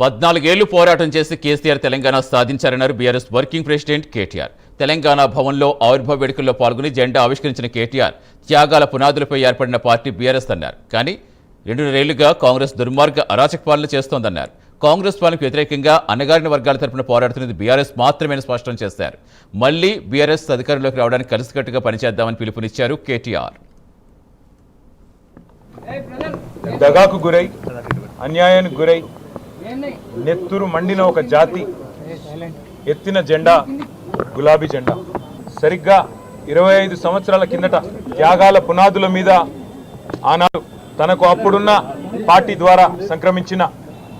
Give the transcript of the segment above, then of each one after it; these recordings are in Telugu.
14 ఏళ్లు పోరాటం చేసి కేసీఆర్ తెలంగాణ సాధించారన్నారు బీఆర్ఎస్ వర్కింగ్ ప్రెసిడెంట్ కేటీఆర్. తెలంగాణ భవన్లో ఆవిర్భావ వేడుకల్లో పాల్గొని జెండా ఆవిష్కరించిన కేటీఆర్ త్యాగాల పునాదులపై ఏర్పడిన పార్టీ బీఆర్ఎస్ అన్నారు. కానీ 2.5 ఏళ్లుగా కాంగ్రెస్ దుర్మార్గ అరాచక పాలన చేస్తోందన్నారు. కాంగ్రెస్ పాలనకు వ్యతిరేకంగా అణగారిన వర్గాల తరపున పోరాడుతున్నది బీఆర్ఎస్ మాత్రమే స్పష్టం చేశారు. మళ్లీ బీఆర్ఎస్ అధికారంలోకి రావడానికి కలిసికట్టుగా పనిచేద్దామని పిలుపునిచ్చారు కేటీఆర్. దగాకు గురై అన్యాయానికి గురై నెత్తురు మండిన ఒక జాతి ఎత్తిన జెండా గులాబీ జెండా. సరిగ్గా 25 సంవత్సరాల కిందట త్యాగాల పునాదుల మీద ఆనాడు తనకు అప్పుడున్న పార్టీ ద్వారా సంక్రమించిన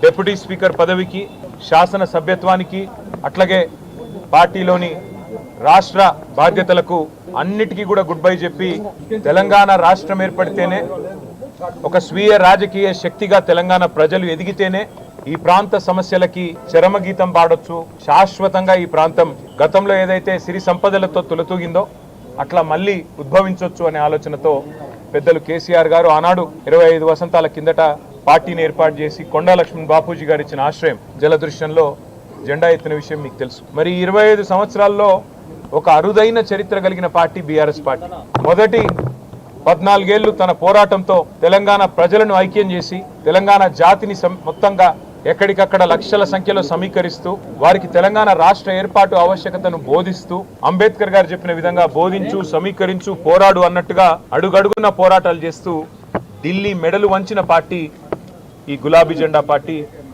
డిప్యూటీ స్పీకర్ పదవికి, శాసన సభ్యత్వానికి, అట్లాగే పార్టీలోని రాష్ట్ర బాధ్యతలకు అన్నిటికీ కూడా గుడ్ బై చెప్పి తెలంగాణ రాష్ట్రం ఏర్పడితేనే ఒక స్వీయ రాజకీయ శక్తిగా తెలంగాణ ప్రజలు ఎదిగితేనే ఈ ప్రాంత సమస్యలకి చరమగీతం పాడొచ్చు, శాశ్వతంగా ఈ ప్రాంతం గతంలో ఏదైతే సిరి సంపదలతో తులతూగిందో అట్లా మళ్ళీ ఉద్భవించవచ్చు అనే ఆలోచనతో పెద్దలు కేసీఆర్ గారు ఆనాడు 25 వసంతాల కిందట పార్టీని ఏర్పాటు చేసి కొండా లక్ష్మణ్ బాపూజీ గారు ఇచ్చిన ఆశ్రయం జలదృశ్యంలో జెండా ఎత్తిన విషయం మీకు తెలుసు. మరి 25 సంవత్సరాల్లో ఒక అరుదైన చరిత్ర కలిగిన పార్టీ బీఆర్ఎస్ పార్టీ. మొదటి 14 ఏళ్లు తన పోరాటంతో తెలంగాణ ప్రజలను ఐక్యం చేసి తెలంగాణ జాతిని మొత్తంగా ఎక్కడికక్కడ లక్షల సంఖ్యలో సమీకరిస్తూ వారికి తెలంగాణ రాష్ట్ర ఏర్పాటు ఆవశ్యకతను బోధిస్తూ అంబేద్కర్ గారు చెప్పిన విధంగా బోధించు, సమీకరించు, పోరాడు అన్నట్టుగా అడుగడుగున పోరాటాలు చేస్తూ ఢిల్లీ మెడలు వంచిన పార్టీ ఈ గులాబీ జెండా పార్టీ